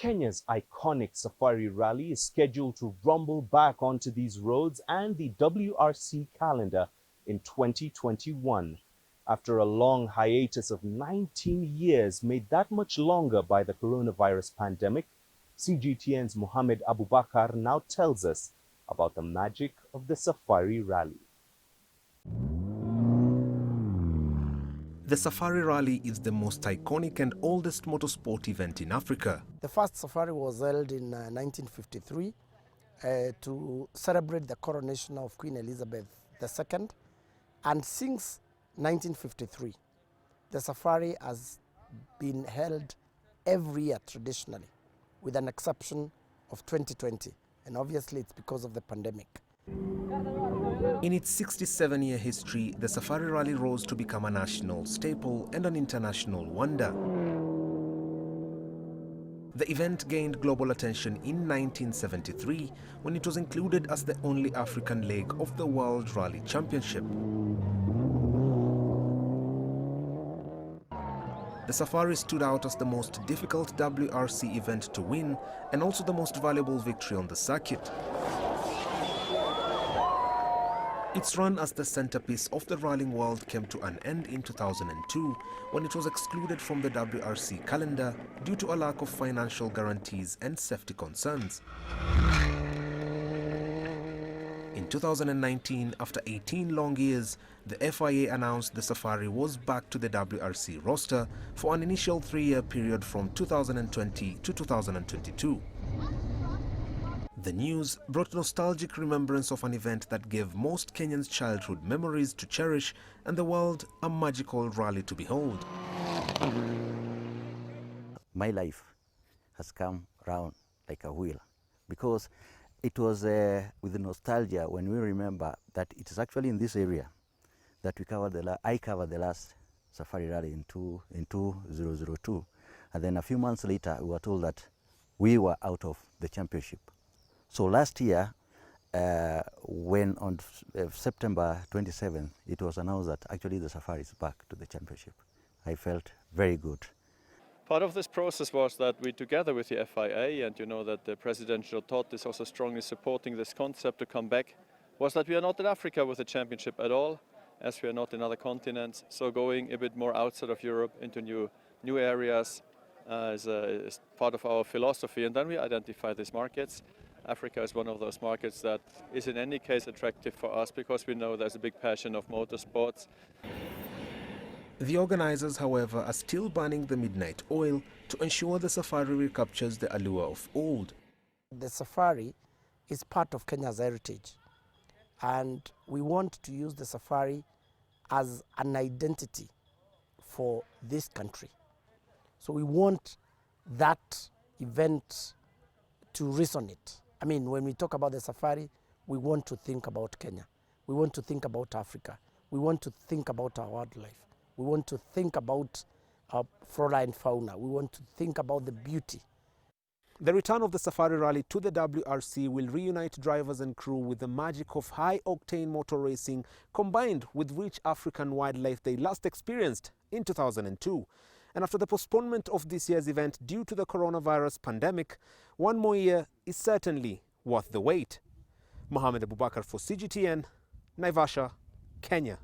Kenya's iconic safari rally is scheduled to rumble back onto these roads and the WRC calendar in 2021. After a long hiatus of 19 years made that much longer by the coronavirus pandemic, CGTN's Mohamed Abubakar now tells us about the magic of the safari rally. The Safari Rally is the most iconic and oldest motorsport event in Africa. The first safari was held in 1953 to celebrate the coronation of Queen Elizabeth II. And since 1953, the safari has been held every year traditionally, with an exception of 2020. And obviously it's because of the pandemic. In its 67-year history, the Safari Rally rose to become a national staple and an international wonder. The event gained global attention in 1973 when it was included as the only African leg of the World Rally Championship. The Safari stood out as the most difficult WRC event to win and also the most valuable victory on the circuit. Its run as the centerpiece of the rallying world came to an end in 2002 when it was excluded from the WRC calendar due to a lack of financial guarantees and safety concerns. In 2019, after 18 long years, the FIA announced the Safari was back to the WRC roster for an initial 3-year period from 2020 to 2022. The news brought nostalgic remembrance of an event that gave most Kenyans childhood memories to cherish and the world a magical rally to behold. My life has come round like a wheel because it was with nostalgia when we remember that it is actually in this area that I covered the last Safari Rally in 2002. And then a few months later, we were told that we were out of the championship. So last year, when on September 27th, it was announced that actually the Safari is back to the championship. I felt very good. Part of this process was that we, together with the FIA, and you know that the presidential thought is also strongly supporting this concept to come back, was that we are not in Africa with the championship at all, as we are not in other continents. So going a bit more outside of Europe into new areas is part of our philosophy, and then we identify these markets. Africa is one of those markets that is in any case attractive for us because we know there's a big passion of motorsports. The organizers, however, are still burning the midnight oil to ensure the Safari recaptures the allure of old. The Safari is part of Kenya's heritage, and we want to use the Safari as an identity for this country. So we want that event to resonate. I mean, when we talk about the Safari, we want to think about Kenya. We want to think about Africa. We want to think about our wildlife. We want to think about our flora and fauna. We want to think about the beauty. The return of the Safari Rally to the WRC will reunite drivers and crew with the magic of high-octane motor racing combined with rich African wildlife they last experienced in 2002. And after the postponement of this year's event due to the coronavirus pandemic, one more year is certainly worth the wait. Mohamed Abubakar for CGTN, Naivasha, Kenya.